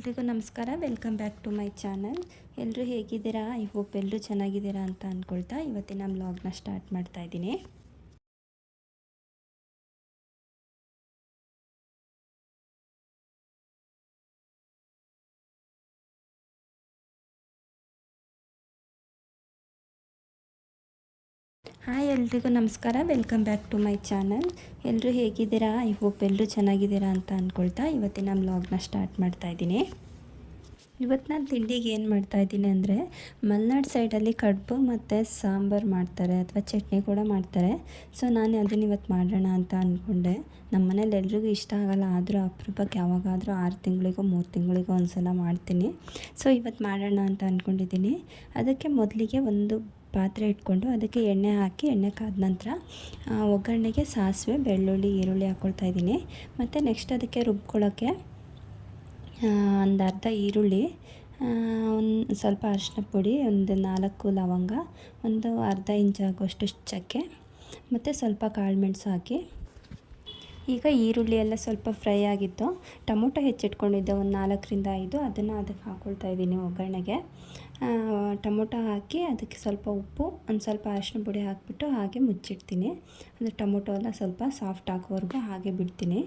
ಎಲ್ರಿಗೂ ನಮಸ್ಕಾರ. Welcome back to my channel. ಎಲ್ಲರೂ ಹೇಗಿದ್ದೀರಾ? ಐ ಹೋಪ್ ಎಲ್ಲರೂ ಚೆನ್ನಾಗಿದ್ದೀರಾ ಅಂತ ಅಂದ್ಕೊಳ್ತಾ ಇವತ್ತಿನ ವ್ಲಾಗ್ನ ಸ್ಟಾರ್ಟ್ ಮಾಡ್ತಾ ಇದ್ದೀನಿ. ಹಾಯ್, ಎಲ್ರಿಗೂ ನಮಸ್ಕಾರ. Welcome back to my channel. ಎಲ್ಲರೂ ಹೇಗಿದ್ದೀರಾ? ಐ ಹೋಪ್ ಎಲ್ಲರೂ ಚೆನ್ನಾಗಿದ್ದೀರಾ ಅಂತ ಅಂದ್ಕೊಳ್ತಾ ಇವತ್ತಿನ ವ್ಲಾಗ್ನ ಸ್ಟಾರ್ಟ್ ಮಾಡ್ತಾ ಇದ್ದೀನಿ. ಇವತ್ತು ನಾನು ತಿಂಡಿಗೆ ಏನು ಮಾಡ್ತಾಯಿದ್ದೀನಿ ಅಂದರೆ, ಮಲೆನಾಡು ಸೈಡಲ್ಲಿ ಕಡುಬು ಮತ್ತು ಸಾಂಬಾರು ಮಾಡ್ತಾರೆ ಅಥವಾ ಚಟ್ನಿ ಕೂಡ ಮಾಡ್ತಾರೆ. ಸೊ ನಾನು ಅದನ್ನು ಇವತ್ತು ಮಾಡೋಣ ಅಂತ ಅಂದ್ಕೊಂಡೆ. ನಮ್ಮ ಮನೇಲಿ ಎಲ್ರಿಗೂ ಇಷ್ಟ ಆಗೋಲ್ಲ, ಆದರೂ ಅಪರೂಪಕ್ಕೆ ಯಾವಾಗಾದರೂ 6 ತಿಂಗಳಿಗೋ 3 ತಿಂಗಳಿಗೋ ಒಂದು ಸಲ ಮಾಡ್ತೀನಿ. ಸೊ ಇವತ್ತು ಮಾಡೋಣ ಅಂತ ಅಂದ್ಕೊಂಡಿದ್ದೀನಿ. ಅದಕ್ಕೆ ಮೊದಲಿಗೆ ಒಂದು ಪಾತ್ರೆ ಇಟ್ಕೊಂಡು ಅದಕ್ಕೆ ಎಣ್ಣೆ ಹಾಕಿ, ಎಣ್ಣೆ ಕಾದ ನಂತರ ಒಗ್ಗರಣೆಗೆ ಸಾಸಿವೆ, ಬೆಳ್ಳುಳ್ಳಿ, ಈರುಳ್ಳಿ ಹಾಕ್ಕೊಳ್ತಾ ಇದ್ದೀನಿ. ಮತ್ತು ನೆಕ್ಸ್ಟ್ ಅದಕ್ಕೆ ರುಬ್ಕೊಳ್ಳೋಕ್ಕೆ ಒಂದು ಅರ್ಧ ಈರುಳ್ಳಿ, ಒಂದು ಸ್ವಲ್ಪ ಅರಿಶಿನ ಪುಡಿ, ಒಂದು 4 ಲವಂಗ, ಒಂದು ಅರ್ಧ ಇಂಚ್ ಆಗುವಷ್ಟು ಚಕ್ಕೆ ಮತ್ತು ಸ್ವಲ್ಪ ಕಾಳುಮೆಣಸು ಹಾಕಿ. ಈಗ ಈರುಳ್ಳಿ ಎಲ್ಲ ಸ್ವಲ್ಪ ಫ್ರೈ ಆಗಿತ್ತು. ಟೊಮೊಟೊ ಹೆಚ್ಚಿಟ್ಕೊಂಡಿದ್ದೆ ಒಂದು 4ರಿಂದ 5, ಅದನ್ನು ಅದಕ್ಕೆ ಹಾಕ್ಕೊಳ್ತಾ ಇದ್ದೀನಿ ಒಗ್ಗರಣೆಗೆ. ಟೊಮೊಟೊ ಹಾಕಿ ಅದಕ್ಕೆ ಸ್ವಲ್ಪ ಉಪ್ಪು, ಒಂದು ಸ್ವಲ್ಪ ಅರಿಶಿನ ಪುಡಿ ಹಾಕಿಬಿಟ್ಟು ಹಾಗೆ ಮುಚ್ಚಿಡ್ತೀನಿ. ಅಂದರೆ ಟೊಮೊಟೊ ಎಲ್ಲ ಸ್ವಲ್ಪ ಸಾಫ್ಟ್ ಆಗೋವರೆಗೂ ಹಾಗೆ ಬಿಡ್ತೀನಿ.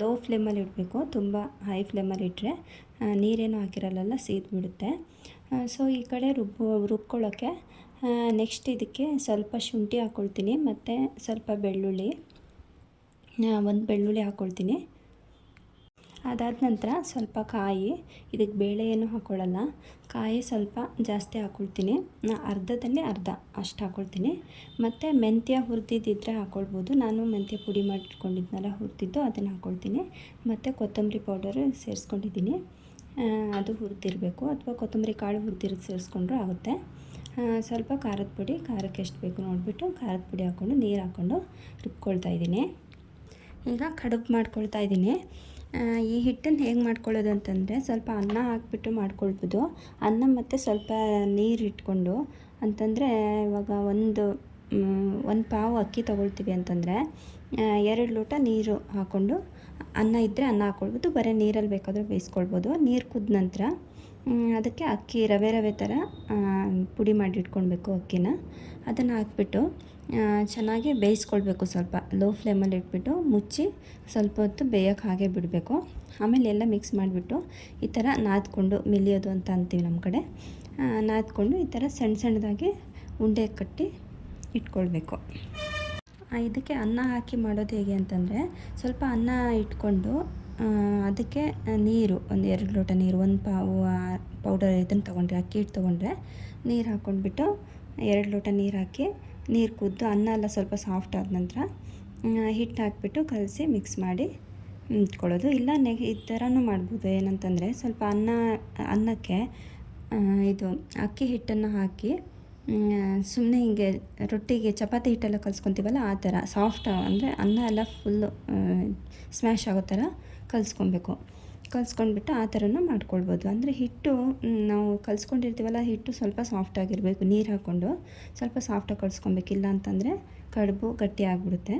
ಲೋ ಫ್ಲೇಮಲ್ಲಿ ಇಡಬೇಕು, ತುಂಬ ಹೈ ಫ್ಲೇಮಲ್ಲಿ ಇಟ್ಟರೆ ನೀರೇನು ಹಾಕಿರಲ್ಲ, ಸೀದ್ಬಿಡುತ್ತೆ. ಸೊ ಈ ಕಡೆ ರುಬ್ಕೊಳ್ಳೋಕ್ಕೆ ನೆಕ್ಸ್ಟ್ ಇದಕ್ಕೆ ಸ್ವಲ್ಪ ಶುಂಠಿ ಹಾಕ್ಕೊಳ್ತೀನಿ ಮತ್ತು ಸ್ವಲ್ಪ ಬೆಳ್ಳುಳ್ಳಿ, ಒಂದು ಬೆಳ್ಳುಳ್ಳಿ ಹಾಕ್ಕೊಳ್ತೀನಿ. ಅದಾದ ನಂತರ ಸ್ವಲ್ಪ ಕಾಯಿ, ಇದಕ್ಕೆ ಬೇಳೆ ಏನು ಹಾಕ್ಕೊಳ್ಳಲ್ಲ, ಕಾಯಿ ಸ್ವಲ್ಪ ಜಾಸ್ತಿ ಹಾಕ್ಕೊಳ್ತೀನಿ. ಅರ್ಧದಲ್ಲಿ ಅರ್ಧ ಅಷ್ಟು ಹಾಕ್ಕೊಳ್ತೀನಿ. ಮತ್ತು ಮೆಂತ್ಯ ಹುರಿದಿದ್ದರೆ ಹಾಕ್ಕೊಳ್ಬೋದು. ನಾನು ಮೆಂತ್ಯ ಪುಡಿ ಮಾಡಿಟ್ಕೊಂಡಿದ್ನಲ್ಲ, ಹುರಿದಿದ್ದು ಅದನ್ನು ಹಾಕ್ಕೊಳ್ತೀನಿ. ಮತ್ತು ಕೊತ್ತಂಬರಿ ಪೌಡರು ಸೇರಿಸ್ಕೊಂಡಿದ್ದೀನಿ, ಅದು ಹುರಿದಿರಬೇಕು, ಅಥವಾ ಕೊತ್ತಂಬರಿ ಕಾಳು ಹುರಿದಿರೋದು ಸೇರಿಸ್ಕೊಂಡ್ರೂ ಆಗುತ್ತೆ. ಸ್ವಲ್ಪ ಖಾರದ ಪುಡಿ, ಖಾರಕ್ಕೆ ಎಷ್ಟು ಬೇಕು ನೋಡಿಬಿಟ್ಟು ಖಾರದ ಪುಡಿ ಹಾಕ್ಕೊಂಡು ನೀರು ಹಾಕ್ಕೊಂಡು ರುಬ್ಕೊಳ್ತಾ ಇದ್ದೀನಿ. ಈಗ ಕಡುಬು ಮಾಡ್ಕೊಳ್ತಾ ಇದ್ದೀನಿ. ಈ ಹಿಟ್ಟನ್ನು ಹೇಗೆ ಮಾಡ್ಕೊಳ್ಳೋದು ಅಂತಂದರೆ, ಸ್ವಲ್ಪ ಅನ್ನ ಹಾಕ್ಬಿಟ್ಟು ಮಾಡ್ಕೊಳ್ಬೋದು. ಅನ್ನ ಮತ್ತು ಸ್ವಲ್ಪ ನೀರು ಇಟ್ಕೊಂಡು, ಅಂತಂದರೆ ಇವಾಗ ಒಂದು ಪಾವು ಅಕ್ಕಿ ತೊಗೊಳ್ತೀವಿ ಅಂತಂದರೆ 2 ಲೋಟ ನೀರು ಹಾಕ್ಕೊಂಡು, ಅನ್ನ ಇದ್ದರೆ ಅನ್ನ ಹಾಕ್ಕೊಳ್ಬೋದು, ಬರೀ ನೀರಲ್ಲಿ ಬೇಕಾದರೆ ಬೇಯಿಸ್ಕೊಳ್ಬೋದು. ನೀರು ಕುದ್ದ ನಂತರ ಅದಕ್ಕೆ ಅಕ್ಕಿ ರವೆ ಥರ ಪುಡಿ ಮಾಡಿ ಇಟ್ಕೊಳ್ಬೇಕು ಅಕ್ಕಿನ. ಅದನ್ನು ಹಾಕ್ಬಿಟ್ಟು ಚೆನ್ನಾಗಿ ಬೇಯಿಸ್ಕೊಳ್ಬೇಕು. ಸ್ವಲ್ಪ ಲೋ ಫ್ಲೇಮಲ್ಲಿ ಇಟ್ಬಿಟ್ಟು ಮುಚ್ಚಿ ಸ್ವಲ್ಪ ಹೊತ್ತು ಬೇಯೋಕ್ಕೆ ಹಾಗೆ ಬಿಡಬೇಕು. ಆಮೇಲೆ ಎಲ್ಲ ಮಿಕ್ಸ್ ಮಾಡಿಬಿಟ್ಟು ಈ ಥರ ನಾದ್ಕೊಂಡು, ಮಿಲಿಯೋದು ಅಂತ ಅಂತೀವಿ ನಮ್ಮ ಕಡೆ, ನಾದ್ಕೊಂಡು ಈ ಥರ ಸಣ್ಣದಾಗಿ ಉಂಡೆ ಕಟ್ಟಿ ಇಟ್ಕೊಳ್ಬೇಕು. ಇದಕ್ಕೆ ಅನ್ನ ಹಾಕಿ ಮಾಡೋದು ಹೇಗೆ ಅಂತಂದರೆ, ಸ್ವಲ್ಪ ಅನ್ನ ಇಟ್ಕೊಂಡು ಅದಕ್ಕೆ ನೀರು, ಒಂದು 2 ಲೋಟ ನೀರು, ಒಂದು ಪಾವು ಪೌಡರ್ ಇದನ್ನು ತೊಗೊಂಡ್ರೆ, ಅಕ್ಕಿ ಹಿಟ್ಟು ತೊಗೊಂಡ್ರೆ ನೀರು ಹಾಕ್ಕೊಂಡ್ಬಿಟ್ಟು 2 ಲೋಟ ನೀರು ಹಾಕಿ, ನೀರು ಕುದ್ದು ಅನ್ನ ಎಲ್ಲ ಸ್ವಲ್ಪ ಸಾಫ್ಟ್ ಆದ ನಂತರ ಹಿಟ್ಟು ಹಾಕ್ಬಿಟ್ಟು ಕಲಸಿ ಮಿಕ್ಸ್ ಮಾಡಿ ಇಟ್ಕೊಳ್ಳೋದು. ಇಲ್ಲ ಈ ಥರನೂ ಮಾಡ್ಬೋದು. ಏನಂತಂದರೆ, ಸ್ವಲ್ಪ ಅನ್ನಕ್ಕೆ ಇದು ಅಕ್ಕಿ ಹಿಟ್ಟನ್ನು ಹಾಕಿ ಸುಮ್ಮನೆ ಹಿಂಗೆ ರೊಟ್ಟಿಗೆ ಚಪಾತಿ ಹಿಟ್ಟೆಲ್ಲ ಕಲಿಸ್ಕೊತೀವಲ್ಲ, ಆ ಥರ ಸಾಫ್ಟ್, ಅಂದರೆ ಅನ್ನ ಎಲ್ಲ ಫುಲ್ಲು ಸ್ಮ್ಯಾಶ್ ಆಗೋ ಥರ ಕಲಿಸ್ಕೊಂಡ್ಬಿಟ್ಟು ಆ ಥರನೂ ಮಾಡ್ಕೊಳ್ಬೋದು. ಅಂದರೆ ಹಿಟ್ಟು ನಾವು ಕಲಿಸ್ಕೊಂಡಿರ್ತೀವಲ್ಲ, ಹಿಟ್ಟು ಸ್ವಲ್ಪ ಸಾಫ್ಟಾಗಿರಬೇಕು. ನೀರು ಹಾಕ್ಕೊಂಡು ಸ್ವಲ್ಪ ಸಾಫ್ಟಾಗಿ ಕಲಿಸ್ಕೊಬೇಕಿಲ್ಲ ಅಂತಂದರೆ ಕಡುಬು ಗಟ್ಟಿ ಆಗಿಬಿಡುತ್ತೆ.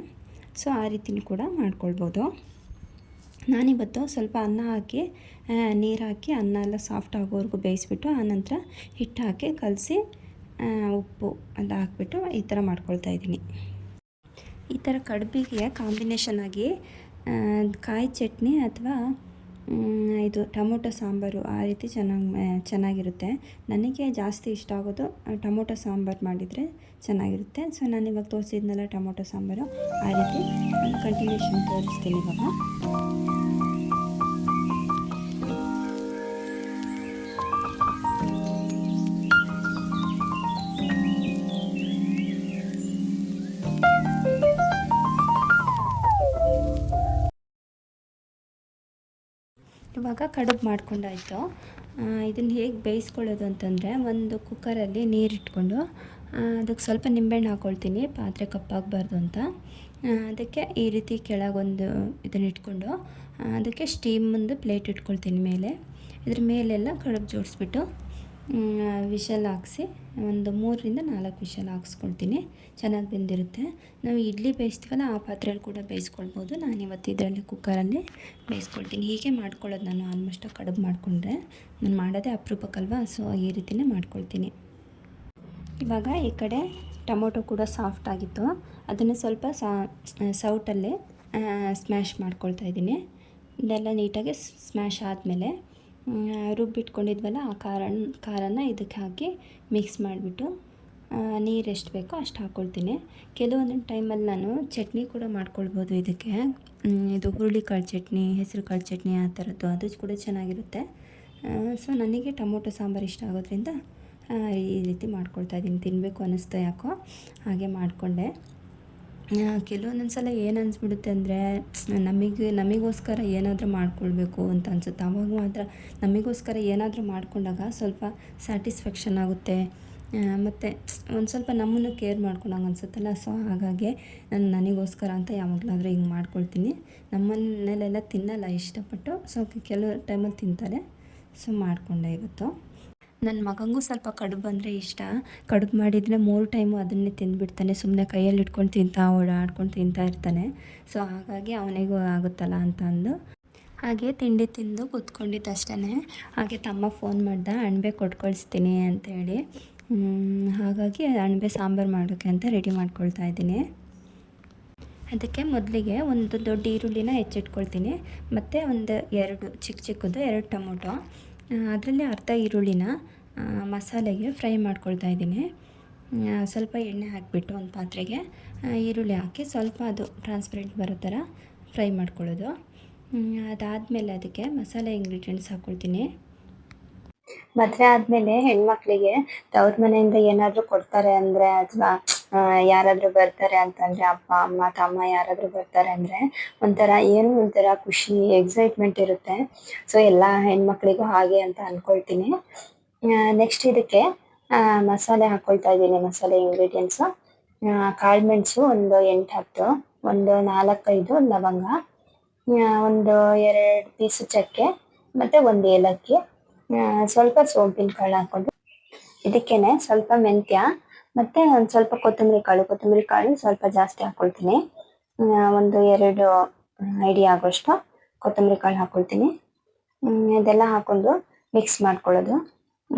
ಸೊ ಆ ರೀತಿಯೂ ಕೂಡ ಮಾಡ್ಕೊಳ್ಬೋದು. ನಾನಿವತ್ತು ಸ್ವಲ್ಪ ಅನ್ನ ಹಾಕಿ, ನೀರು ಹಾಕಿ, ಅನ್ನ ಎಲ್ಲ ಸಾಫ್ಟ್ ಆಗೋವರೆಗೂ ಬೇಯಿಸ್ಬಿಟ್ಟು ಆನಂತರ ಹಿಟ್ಟು ಹಾಕಿ ಕಲಸಿ ಉಪ್ಪು ಎಲ್ಲ ಹಾಕ್ಬಿಟ್ಟು ಈ ಥರ ಮಾಡ್ಕೊಳ್ತಾ ಇದ್ದೀನಿ. ಈ ಥರ ಕಡುಬಿಗೆ ಕಾಂಬಿನೇಷನ್ ಆಗಿ ಕಾಯಿ ಚಟ್ನಿ ಅಥವಾ ಇದು ಟೊಮೊಟೊ ಸಾಂಬಾರು ಆ ರೀತಿ ಚೆನ್ನಾಗಿರುತ್ತೆ. ನನಗೆ ಜಾಸ್ತಿ ಇಷ್ಟ ಆಗೋದು ಟೊಮೊಟೊ ಸಾಂಬಾರು ಮಾಡಿದರೆ ಚೆನ್ನಾಗಿರುತ್ತೆ. ಸೊ ನಾನಿವಾಗ ತೋರಿಸಿದ್ನಲ್ಲ ಟೊಮೊಟೊ ಸಾಂಬಾರು, ಆ ರೀತಿ ಕಂಟಿನ್ಯೂಷನ್ ತೋರಿಸ್ತೀನಿ ಇವಾಗ. ಇವಾಗ ಕಡುಬು ಮಾಡ್ಕೊಂಡಾಯಿತು. ಇದನ್ನು ಹೇಗೆ ಬೇಯಿಸ್ಕೊಳ್ಳೋದು ಅಂತಂದರೆ, ಒಂದು ಕುಕ್ಕರಲ್ಲಿ ನೀರಿಟ್ಕೊಂಡು ಅದಕ್ಕೆ ಸ್ವಲ್ಪ ನಿಂಬೆಹಣ್ಣು ಹಾಕ್ಕೊಳ್ತೀನಿ, ಪಾತ್ರೆ ಕಪ್ಪಾಗಬಾರ್ದು ಅಂತ. ಅದಕ್ಕೆ ಈ ರೀತಿ ಕೆಳಗೊಂದು ಇದನ್ನು ಇಟ್ಕೊಂಡು ಅದಕ್ಕೆ ಸ್ಟೀಮ್ ಒಂದು ಪ್ಲೇಟ್ ಇಟ್ಕೊಳ್ತೀನಿ ಮೇಲೆ. ಇದ್ರ ಮೇಲೆಲ್ಲ ಕಡುಬು ಜೋಡಿಸ್ಬಿಟ್ಟು ವಿಷಲ್ ಹಾಕ್ಸಿ ಒಂದು 3 ರಿಂದ 4 ವಿಷಲ್ ಹಾಕ್ಸ್ಕೊಳ್ತೀನಿ. ಚೆನ್ನಾಗಿ ಬೆಂದಿರುತ್ತೆ. ನಾವು ಇಡ್ಲಿ ಬೇಯಿಸ್ತೀವಲ್ಲ ಆ ಪಾತ್ರೆಯಲ್ಲಿ ಕೂಡ ಬೇಯಿಸ್ಕೊಳ್ಬೋದು. ನಾನಿವತ್ತು ಇದರಲ್ಲಿ ಕುಕ್ಕರಲ್ಲಿ ಬೇಯಿಸ್ಕೊಳ್ತೀನಿ. ಹೀಗೆ ಮಾಡ್ಕೊಳ್ಳೋದು ನಾನು ಆಲ್ಮೋಸ್ಟ್ ಕಡುಬು ಮಾಡಿಕೊಂಡ್ರೆ. ನಾನು ಮಾಡೋದೇ ಅಪರೂಪಕ್ಕಲ್ವ, ಸೊ ಈ ರೀತಿಯೇ ಮಾಡ್ಕೊಳ್ತೀನಿ. ಇವಾಗ ಈ ಕಡೆ ಟೊಮೊಟೊ ಕೂಡ ಸಾಫ್ಟ್ ಆಗಿತ್ತು. ಅದನ್ನು ಸ್ವಲ್ಪ ಸೌಟಲ್ಲಿ ಸ್ಮ್ಯಾಶ್ ಮಾಡ್ಕೊಳ್ತಾ ಇದ್ದೀನಿ. ಇದೆಲ್ಲ ನೀಟಾಗಿ ಸ್ಮ್ಯಾಶ್ ಆದಮೇಲೆ ರುಬ್ಬಿಟ್ಕೊಂಡಿದ್ವಲ್ಲ ಆ ಖಾರನ ಇದಕ್ಕೆ ಹಾಕಿ ಮಿಕ್ಸ್ ಮಾಡಿಬಿಟ್ಟು ನೀರು ಎಷ್ಟು ಬೇಕೋ ಅಷ್ಟು ಹಾಕ್ಕೊಳ್ತೀನಿ. ಕೆಲವೊಂದೊಂದು ಟೈಮಲ್ಲಿ ನಾನು ಚಟ್ನಿ ಕೂಡ ಮಾಡ್ಕೊಳ್ಬೋದು ಇದಕ್ಕೆ. ಇದು ಹುರುಳಿಕಾಳು ಚಟ್ನಿ, ಹೆಸರು ಕಾಳು ಚಟ್ನಿ ಆ ಥರದ್ದು, ಅದು ಕೂಡ ಚೆನ್ನಾಗಿರುತ್ತೆ. ಸೊ ನನಗೆ ಟೊಮೊಟೊ ಸಾಂಬಾರು ಇಷ್ಟ ಆಗೋದ್ರಿಂದ ಈ ರೀತಿ ಮಾಡ್ಕೊಳ್ತಾ ಇದ್ದೀನಿ. ತಿನ್ನಬೇಕು ಅನ್ನಿಸ್ತು ಯಾಕೋ ಹಾಗೆ ಮಾಡಿಕೊಂಡೆ. ಕೆಲವೊಂದೊಂದು ಸಲ ಏನು ಅನಿಸ್ಬಿಡುತ್ತೆ ಅಂದರೆ ನಮಗೋಸ್ಕರ ಏನಾದರೂ ಮಾಡ್ಕೊಳ್ಬೇಕು ಅಂತ ಅನಿಸುತ್ತೆ. ಆವಾಗ ಮಾತ್ರ ನಮಗೋಸ್ಕರ ಏನಾದರೂ ಮಾಡಿಕೊಂಡಾಗ ಸ್ವಲ್ಪ ಸ್ಯಾಟಿಸ್ಫ್ಯಾಕ್ಷನ್ ಆಗುತ್ತೆ. ಮತ್ತು ಒಂದು ಸ್ವಲ್ಪ ನಮ್ಮನ್ನು ಕೇರ್ ಮಾಡ್ಕೊಂಡಂಗೆ ಅನಿಸುತ್ತಲ್ಲ. ಸೊ ಹಾಗಾಗಿ ನನಗೋಸ್ಕರ ಅಂತ ಯಾವಾಗಲಾದರೂ ಹಿಂಗೆ ಮಾಡ್ಕೊಳ್ತೀನಿ. ನಮ್ಮ ಮನೇಲೆಲ್ಲ ತಿನ್ನಲ್ಲ ಇಷ್ಟಪಟ್ಟು, ಸೊ ಕೆಲವು ಟೈಮಲ್ಲಿ ತಿಂತಾರೆ. ಸೊ ಮಾಡಿಕೊಂಡೆ ಇವತ್ತು. ನನ್ನ ಮಗನಿಗೂ ಸ್ವಲ್ಪ ಕಡುಬು ಅಂದರೆ ಇಷ್ಟ. ಕಡುಬು ಮಾಡಿದರೆ 3 ಟೈಮು ಅದನ್ನೇ ತಿಂದುಬಿಡ್ತಾನೆ. ಸುಮ್ಮನೆ ಕೈಯಲ್ಲಿ ಇಟ್ಕೊಂಡು ಓಡಾಡ್ಕೊಂಡು ತಿಂತಾ ಇರ್ತಾನೆ. ಸೊ ಹಾಗಾಗಿ ಅವನಿಗೂ ಆಗುತ್ತಲ್ಲ ಅಂತ ಅಂದು ಹಾಗೆ ತಿಂಡಿ ತಿಂದು ಕೂತ್ಕೊಂಡಿದ್ದಷ್ಟೇ. ಹಾಗೆ ತಮ್ಮ ಫೋನ್ ಮಾಡ್ದೆ, ಅಣಬೆ ಕೊಟ್ಟು ಕಳಿಸ್ತೀನಿ ಅಂತೇಳಿ. ಹಾಗಾಗಿ ಅಣಬೆ ಸಾಂಬಾರು ಮಾಡೋಕ್ಕೆ ಅಂತ ರೆಡಿ ಮಾಡ್ಕೊಳ್ತಾ ಇದ್ದೀನಿ. ಅದಕ್ಕೆ ಮೊದಲಿಗೆ ಒಂದು ದೊಡ್ಡ ಈರುಳ್ಳಿನ ಹೆಚ್ಚಿಟ್ಕೊಳ್ತೀನಿ. ಮತ್ತು ಒಂದು 2 ಚಿಕ್ಕದು 2 ಟೊಮೊಟೊ, ಅದರಲ್ಲಿ ಅರ್ಧ ಈರುಳ್ಳಿನ ಮಸಾಲೆಗೆ ಫ್ರೈ ಮಾಡ್ಕೊಳ್ತಾ ಇದ್ದೀನಿ. ಸ್ವಲ್ಪ ಎಣ್ಣೆ ಹಾಕಿಬಿಟ್ಟು ಒಂದು ಪಾತ್ರೆಗೆ ಈರುಳ್ಳಿ ಹಾಕಿ ಸ್ವಲ್ಪ ಅದು ಟ್ರಾನ್ಸ್ಪರೆಂಟ್ ಬರೋ ಥರ ಫ್ರೈ ಮಾಡ್ಕೊಳ್ಳೋದು. ಅದಾದಮೇಲೆ ಅದಕ್ಕೆ ಮಸಾಲೆ ಇಂಗ್ರೀಡಿಯೆಂಟ್ಸ್ ಹಾಕ್ಕೊಳ್ತೀನಿ. ಮದುವೆ ಆದಮೇಲೆ ಹೆಣ್ಮಕ್ಳಿಗೆ ತವ್ರ ಮನೆಯಿಂದ ಏನಾದರೂ ಕೊಡ್ತಾರೆ ಅಂದರೆ, ಅಥವಾ ಯಾರಾದರೂ ಬರ್ತಾರೆ ಅಂತಂದರೆ, ಅಪ್ಪ ಅಮ್ಮ ತಮ್ಮ ಯಾರಾದರೂ ಬರ್ತಾರೆ ಅಂದರೆ ಒಂಥರ ಖುಷಿ, ಎಕ್ಸೈಟ್ಮೆಂಟ್ ಇರುತ್ತೆ. ಸೊ ಎಲ್ಲ ಹೆಣ್ಮಕ್ಳಿಗೂ ಹಾಗೆ ಅಂತ ಅಂದ್ಕೊಳ್ತೀನಿ. ನೆಕ್ಸ್ಟ್ ಇದಕ್ಕೆ ಮಸಾಲೆ ಹಾಕ್ಕೊಳ್ತಾ ಇದ್ದೀನಿ. ಮಸಾಲೆ ಇಂಗ್ರೀಡಿಯೆಂಟ್ಸು ಕಾಳುಮೆಣಸು ಒಂದು 8-10, ಒಂದು 4-5 ಲವಂಗ, ಒಂದು 2 ಪೀಸು ಚಕ್ಕೆ, ಮತ್ತು ಒಂದು ಏಲಕ್ಕಿ, ಸ್ವಲ್ಪ ಸೋಂಪಿನ ಕಾಳು ಹಾಕ್ಕೊಂಡು ಇದಕ್ಕೇನೆ ಸ್ವಲ್ಪ ಮೆಂತ್ಯ ಮತ್ತು ಒಂದು ಸ್ವಲ್ಪ ಕೊತ್ತಂಬರಿ ಕಾಳು ಸ್ವಲ್ಪ ಜಾಸ್ತಿ ಹಾಕ್ಕೊಳ್ತೀನಿ. ಒಂದು 2 ಐಡಿ ಆಗೋಷ್ಟು ಕೊತ್ತಂಬರಿ ಕಾಳು ಹಾಕ್ಕೊಳ್ತೀನಿ. ಇದೆಲ್ಲ ಹಾಕ್ಕೊಂಡು ಮಿಕ್ಸ್ ಮಾಡ್ಕೊಳ್ಳೋದು.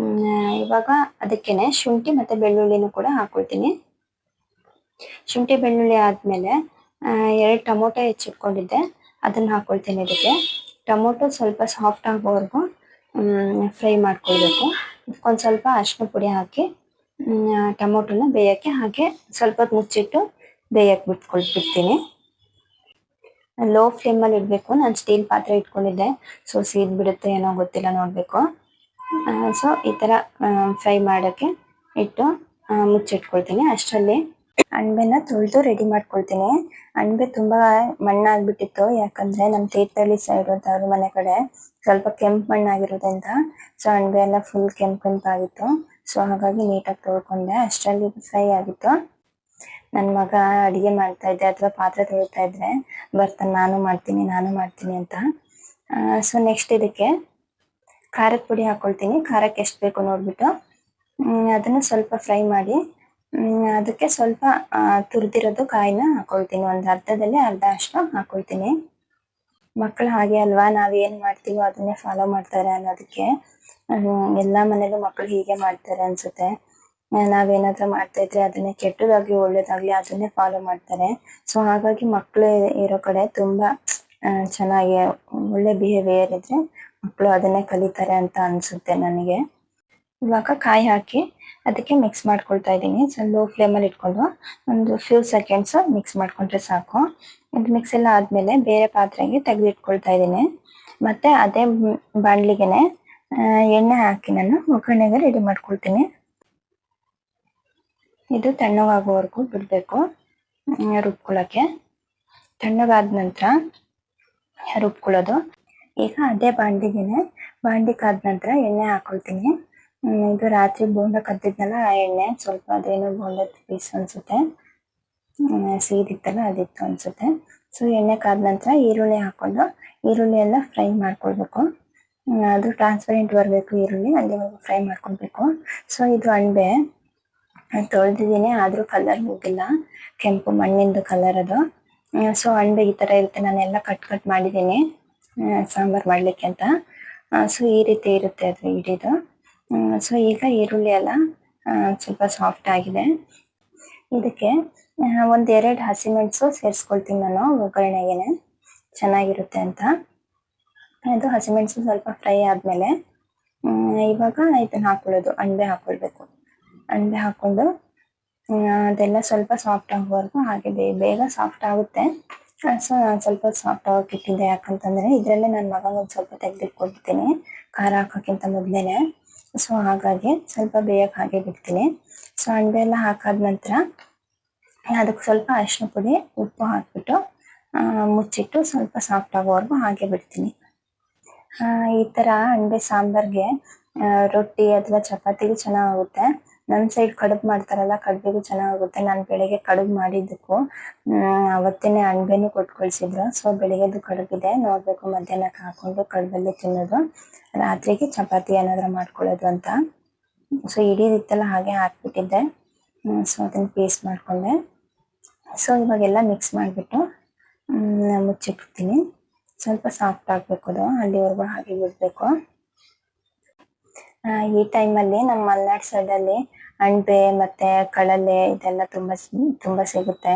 ಇವಾಗ ಅದಕ್ಕೇನೆ ಶುಂಠಿ ಮತ್ತು ಬೆಳ್ಳುಳ್ಳಿನೂ ಕೂಡ ಹಾಕ್ಕೊಳ್ತೀನಿ. ಶುಂಠಿ ಬೆಳ್ಳುಳ್ಳಿ ಆದಮೇಲೆ 2 ಟೊಮೊಟೊ ಹೆಚ್ಚಿಟ್ಕೊಂಡಿದ್ದೆ, ಅದನ್ನು ಹಾಕ್ಕೊಳ್ತೀನಿ. ಇದಕ್ಕೆ ಟೊಮೊಟೊ ಸ್ವಲ್ಪ ಸಾಫ್ಟ್ ಆಗೋವರೆಗೂ ಫ್ರೈ ಮಾಡ್ಕೊಳ್ಬೇಕು. ಇದಕ್ಕೊಂದು ಸ್ವಲ್ಪ ಅರಿಶಿನ ಪುಡಿ ಹಾಕಿ ಟೊಮೊಟೊನ ಬೇಯೋಕ್ಕೆ ಹಾಗೆ ಸ್ವಲ್ಪ ಹೊತ್ತು ಮುಚ್ಚಿಟ್ಟು ಬೇಯಕ್ಕೆ ಬಿಡ್ತೀನಿ. ಲೋ ಫ್ಲೇಮಲ್ಲಿ ಇಡಬೇಕು. ನಾನು ಸ್ಟೀಲ್ ಪಾತ್ರೆ ಇಟ್ಕೊಂಡಿದ್ದೆ, ಸೊ ಬಿಡುತ್ತೆ ಏನೋ ಗೊತ್ತಿಲ್ಲ, ನೋಡಬೇಕು. ಸೊ ಈ ಥರ ಫ್ರೈ ಮಾಡೋಕ್ಕೆ ಇಟ್ಟು ಮುಚ್ಚಿಟ್ಕೊಳ್ತೀನಿ. ಅಷ್ಟರಲ್ಲಿ ಅಣಬೆನ ತೊಳೆದು ರೆಡಿ ಮಾಡ್ಕೊಳ್ತೀನಿ. ಅಣಬೆ ತುಂಬ ಮಣ್ಣಾಗ್ಬಿಟ್ಟಿತ್ತು, ಯಾಕಂದರೆ ನಮ್ಮ ತೀರ್ಥಹಳ್ಳಿ ಸೈಡು ತವ್ರ ಮನೆ ಕಡೆ ಸ್ವಲ್ಪ ಕೆಂಪು ಮಣ್ಣಾಗಿರೋದ್ರಿಂದ ಸೊ ಅಣಬೆ ಎಲ್ಲ ಫುಲ್ ಕೆಂಪಾಗಿತ್ತು. ಸೊ ಹಾಗಾಗಿ ನೀಟಾಗಿ ತೊಳ್ಕೊಂಡೆ. ಅಷ್ಟರಲ್ಲಿ ಫ್ರೈ ಆಗಿತ್ತು. ನನ್ನ ಮಗ ಅಡುಗೆ ಮಾಡ್ತಾ ಇದ್ದೆ ಅಥವಾ ಪಾತ್ರೆ ತೊಳಿತಾ ಇದ್ರೆ ಬರ್ತಾನೆ, ನಾನು ಮಾಡ್ತೀನಿ ಅಂತ. ಸೊ ನೆಕ್ಸ್ಟ್ ಇದಕ್ಕೆ ಖಾರದ ಪುಡಿ ಹಾಕ್ಕೊಳ್ತೀನಿ. ಖಾರಕ್ಕೆ ಎಷ್ಟು ಬೇಕು ನೋಡಿಬಿಟ್ಟು ಅದನ್ನು ಸ್ವಲ್ಪ ಫ್ರೈ ಮಾಡಿ ಅದಕ್ಕೆ ಸ್ವಲ್ಪ ತುರಿದಿರೋದು ಕಾಯಿನ ಹಾಕ್ಕೊಳ್ತೀನಿ. ಒಂದು ಅರ್ಧದಲ್ಲಿ ಅರ್ಧ ಅಷ್ಟು ಹಾಕ್ಕೊಳ್ತೀನಿ. ಮಕ್ಕಳು ಹಾಗೆ ಅಲ್ವಾ, ನಾವೇನು ಮಾಡ್ತೀವೋ ಅದನ್ನೇ ಫಾಲೋ ಮಾಡ್ತಾರೆ ಅನ್ನೋದಕ್ಕೆ ಎಲ್ಲ ಮನೇಲೂ ಮಕ್ಕಳು ಹೀಗೆ ಮಾಡ್ತಾರೆ ಅನಿಸುತ್ತೆ. ನಾವೇನಾದರೂ ಮಾಡ್ತಾ ಇದ್ರೆ ಅದನ್ನೇ ಕೆಟ್ಟದಾಗಲಿ ಒಳ್ಳೇದಾಗಲಿ ಅದನ್ನೇ ಫಾಲೋ ಮಾಡ್ತಾರೆ. ಸೊ ಹಾಗಾಗಿ ಮಕ್ಕಳು ಇರೋ ಕಡೆ ತುಂಬ ಚೆನ್ನಾಗಿ ಒಳ್ಳೆ ಬಿಹೇವಿಯರ್ ಇದ್ದರೆ ಮಕ್ಕಳು ಅದನ್ನೇ ಕಲಿತಾರೆ ಅಂತ ಅನಿಸುತ್ತೆ ನನಗೆ. ಇವಾಗ ಕಾಯಿ ಹಾಕಿ ಅದಕ್ಕೆ ಮಿಕ್ಸ್ ಮಾಡ್ಕೊಳ್ತಾ ಇದ್ದೀನಿ. ಲೋ ಫ್ಲೇಮಲ್ಲಿ ಇಟ್ಕೊಂಡು ಒಂದು ಫ್ಯೂ ಸೆಕೆಂಡ್ಸ್ ಮಿಕ್ಸ್ ಮಾಡ್ಕೊಂಡ್ರೆ ಸಾಕು. ಇದು ಮಿಕ್ಸ್ ಎಲ್ಲ ಆದಮೇಲೆ ಬೇರೆ ಪಾತ್ರೆಗೆ ತೆಗೆದಿಟ್ಕೊಳ್ತಾ ಇದ್ದೀನಿ. ಮತ್ತು ಅದೇ ಬಾಣಲಿಗೆ ಎಣ್ಣೆ ಹಾಕಿ ನಾನು ಒಗ್ಗರಣೆಗೆ ರೆಡಿ ಮಾಡ್ಕೊಳ್ತೀನಿ. ಇದು ತಣ್ಣಗಾಗೋವರೆಗೂ ಬಿಡಬೇಕು ರುಬ್ಕೊಳ್ಳೋಕ್ಕೆ. ತಣ್ಣಗಾದ ನಂತರ ರುಬ್ಕೊಳ್ಳೋದು. ಈಗ ಅದೇ ಬಾಂಡಿಗಾದ ನಂತರ ಎಣ್ಣೆ ಹಾಕ್ಕೊಳ್ತೀನಿ. ಇದು ರಾತ್ರಿ ಬೋಂಡ ಕದ್ದಿದ್ನಲ್ಲ ಆ ಎಣ್ಣೆ, ಸ್ವಲ್ಪ ಅದೇನೋ ಬೋಂಡದ ಪೀಸ್ ಅನಿಸುತ್ತೆ, ಸೀದಿತ್ತಲ್ಲ ಅದಿತ್ತು ಅನಿಸುತ್ತೆ. ಸೊ ಎಣ್ಣೆ ಕಾದ ನಂತರ ಈರುಳ್ಳಿ ಹಾಕ್ಕೊಂಡು ಈರುಳ್ಳಿ ಎಲ್ಲ ಫ್ರೈ ಮಾಡ್ಕೊಳ್ಬೇಕು. ಅದು ಟ್ರಾನ್ಸ್ಪರೆಂಟ್ ಬರಬೇಕು ಈರುಳ್ಳಿ, ಅಲ್ಲಿವರೆಗೂ ಫ್ರೈ ಮಾಡ್ಕೊಳ್ಬೇಕು. ಸೊ ಇದು ಅಣಬೆ ತೊಳೆದಿದ್ದೀನಿ, ಆದರೂ ಕಲರ್ ಹೋಗಿಲ್ಲ, ಕೆಂಪು ಮಣ್ಣಿಂದು ಕಲರ್ ಅದು. ಸೊ ಅಣಬೆ ಈ ಥರ ಇರುತ್ತೆ, ನಾನೆಲ್ಲ ಕಟ್ ಮಾಡಿದ್ದೀನಿ ಸಾಂಬಾರು ಮಾಡಲಿಕ್ಕೆ ಅಂತ. ಸೊ ಈ ರೀತಿ ಇರುತ್ತೆ ಅದು ಇಡೀದು. ಸೊ ಈಗ ಈರುಳ್ಳಿ ಎಲ್ಲ ಸ್ವಲ್ಪ ಸಾಫ್ಟ್ ಆಗಿದೆ. ಇದಕ್ಕೆ ಒಂದೆರಡು ಹಸಿಮೆಣಸು ಸೇರಿಸ್ಕೊಳ್ತೀನಿ ನಾನು ಒಗ್ಗರಣೆಗೆ, ಚೆನ್ನಾಗಿರುತ್ತೆ ಅಂತ. ಅದು ಹಸಿಮೆಣಸು ಸ್ವಲ್ಪ ಫ್ರೈ ಆದಮೇಲೆ ಇವಾಗ ಇದನ್ನು ಹಾಕೊಳ್ಳೋದು, ಅಣಬೆ ಹಾಕ್ಕೊಳ್ಬೇಕು. ಅಣಬೆ ಹಾಕ್ಕೊಂಡು ಅದೆಲ್ಲ ಸ್ವಲ್ಪ ಸಾಫ್ಟ್ ಆಗೋವರೆಗೂ ಹಾಗೆ ಬೇಗ ಸಾಫ್ಟ್ ಆಗುತ್ತೆ. ಸೊ ನಾನು ಸ್ವಲ್ಪ ಸಾಫ್ಟ್ ಆಗೋಕೆ ಇಟ್ಟಿದ್ದೆ, ಯಾಕಂತಂದರೆ ಇದರಲ್ಲೇ ನನ್ನ ಮಗನಿಗೆ ಒಂದು ಸ್ವಲ್ಪ ತೆಗೆದಿಟ್ಕೊಳ್ತೀನಿ ಖಾರ ಹಾಕೋಕ್ಕಿಂತ ಮೊದಲೇ. ಸೊ ಹಾಗಾಗಿ ಸ್ವಲ್ಪ ಬೇಯಕ್ಕೆ ಹಾಗೆ ಬಿಡ್ತೀನಿ. ಸೊ ಅಣಬೆ ಎಲ್ಲ ಹಾಕಾದ ನಂತರ ಅದಕ್ಕೆ ಸ್ವಲ್ಪ ಅರಿಶಿನ ಪುಡಿ, ಉಪ್ಪು ಹಾಕಿಬಿಟ್ಟು ಮುಚ್ಚಿಟ್ಟು ಸ್ವಲ್ಪ ಸಾಫ್ಟ್ ಆಗೋವರೆಗೂ ಹಾಗೆ ಬಿಡ್ತೀನಿ. ಈ ಥರ ಅಣಬೆ ಸಾಂಬಾರಿಗೆ ರೊಟ್ಟಿ ಅಥವಾ ಚಪಾತಿಗೂ ಚೆನ್ನಾಗುತ್ತೆ. ನಮ್ಮ ಸೈಡ್ ಕಡುಬು ಮಾಡ್ತಾರಲ್ಲ, ಕಡುಬಿಗೂ ಚೆನ್ನಾಗುತ್ತೆ. ನಾನು ಬೆಳಗ್ಗೆ ಕಡುಬು ಮಾಡಿದ್ದಕ್ಕೂ ಅವತ್ತೇ ಅಣಬೆನೂ ಕೊಟ್ಟು ಕಳಿಸಿದ್ರು. ಸೊ ಬೆಳಗ್ಗೆದು ಕಡುಬಿದೆ, ನೋಡಬೇಕು ಮಧ್ಯಾಹ್ನಕ್ಕೆ ಹಾಕ್ಕೊಂಡು ಕಡುಬಲ್ಲಿ ತಿನ್ನೋದು, ರಾತ್ರಿಗೆ ಚಪಾತಿ ಏನಾದರೂ ಮಾಡ್ಕೊಳ್ಳೋದು ಅಂತ. ಸೊ ಇಡೀದಿತ್ತಲ್ಲ ಹಾಗೆ ಹಾಕ್ಬಿಟ್ಟಿದ್ದೆ. ಸೊ ಅದನ್ನು ಪೇಸ್ಟ್ ಮಾಡಿಕೊಂಡೆ. ಸೊ ಇವಾಗೆಲ್ಲ ಮಿಕ್ಸ್ ಮಾಡಿಬಿಟ್ಟು ಮುಚ್ಚಿಟ್ಬಿಡ್ತೀನಿ. ಸ್ವಲ್ಪ ಸಾಫ್ಟ್ ಆಗಬೇಕು, ಅದು ಅಲ್ಲಿವರೆಗೂ ಹಾಗೆ ಬಿಡಬೇಕು. ಈ ಟೈಮಲ್ಲಿ ನಮ್ಮ ಮಲೆನಾಡು ಸೈಡಲ್ಲಿ ಅಣಬೆ ಮತ್ತು ಕಳಲೆ ಇದೆಲ್ಲ ತುಂಬ ಸಿಗುತ್ತೆ,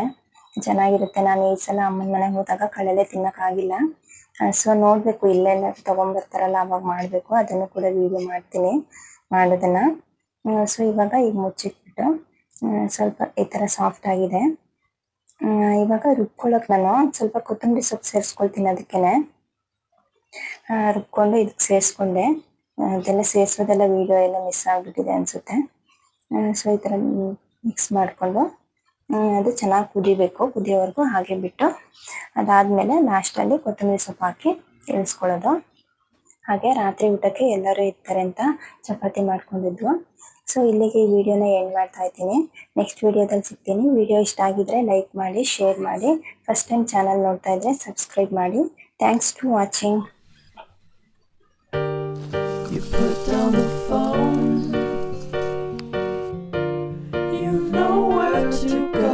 ಚೆನ್ನಾಗಿರುತ್ತೆ. ನಾನು ಈ ಸಲ ಅಮ್ಮನ ಮನೆಗೆ ಹೋದಾಗ ಕಳಲೆ ತಿನ್ನೋಕ್ಕಾಗಿಲ್ಲ. ಸೊ ನೋಡಬೇಕು, ಇಲ್ಲೆಲ್ಲ ತೊಗೊಂಬರ್ತಾರಲ್ಲ ಅವಾಗ ಮಾಡಬೇಕು, ಅದನ್ನು ಕೂಡ ವೀಡಿಯೋ ಮಾಡ್ತೀನಿ ಮಾಡೋದನ್ನು. ಸೊ ಇವಾಗ ಈಗ ಮುಚ್ಚಿಟ್ಬಿಟ್ಟು ಸ್ವಲ್ಪ ಈ ಥರ ಸಾಫ್ಟ್ ಆಗಿದೆ. ಇವಾಗ ರುಬ್ಕೊಳ್ಳೋಕೆ ನಾನು ಸ್ವಲ್ಪ ಕೊತ್ತಂಬರಿ ಸೊಪ್ಪು ಸೇರಿಸ್ಕೊಳ್ತೀನಿ. ಅದಕ್ಕೇ ರುಬ್ಕೊಂಡು ಇದಕ್ಕೆ ಸೇರಿಸ್ಕೊಂಡೆ. ಅದೆಲ್ಲ ಸೇರಿಸೋದೆಲ್ಲ ವೀಡಿಯೋ ಎಲ್ಲ ಮಿಸ್ ಆಗಿಬಿಟ್ಟಿದೆ ಅನಿಸುತ್ತೆ. ಸೊ ಈ ಥರ ಮಿಕ್ಸ್ ಮಾಡಿಕೊಂಡು ಅದು ಚೆನ್ನಾಗಿ ಕುದಿಬೇಕು, ಕುದಿಯೋವರೆಗೂ ಹಾಗೆ ಬಿಟ್ಟು ಅದಾದಮೇಲೆ ಲಾಸ್ಟಲ್ಲಿ ಕೊತ್ತಂಬರಿ ಸೊಪ್ಪು ಹಾಕಿ ಇಳಿಸ್ಕೊಳ್ಳೋದು. ಹಾಗೆ ರಾತ್ರಿ ಊಟಕ್ಕೆ ಎಲ್ಲರೂ ಇರ್ತಾರೆ ಅಂತ ಚಪಾತಿ ಮಾಡ್ಕೊಂಡಿದ್ವು. ಸೊ ಇಲ್ಲಿಗೆ ಈ ವಿಡಿಯೋನ ಎಂಡ್ ಮಾಡ್ತಾ ಇದ್ದೀನಿ. ನೆಕ್ಸ್ಟ್ ವಿಡಿಯೋದಲ್ಲಿ ಸಿಗ್ತೀನಿ. ವಿಡಿಯೋ ಇಷ್ಟ ಆಗಿದ್ರೆ ಲೈಕ್ ಮಾಡಿ, ಶೇರ್ ಮಾಡಿ. ಫಸ್ಟ್ ಟೈಮ್ ಚಾನಲ್ ನೋಡ್ತಾ ಇದ್ರೆ ಸಬ್ಸ್ಕ್ರೈಬ್ ಮಾಡಿ. Thanks to watching. You put down the phone, you've nowhere to go.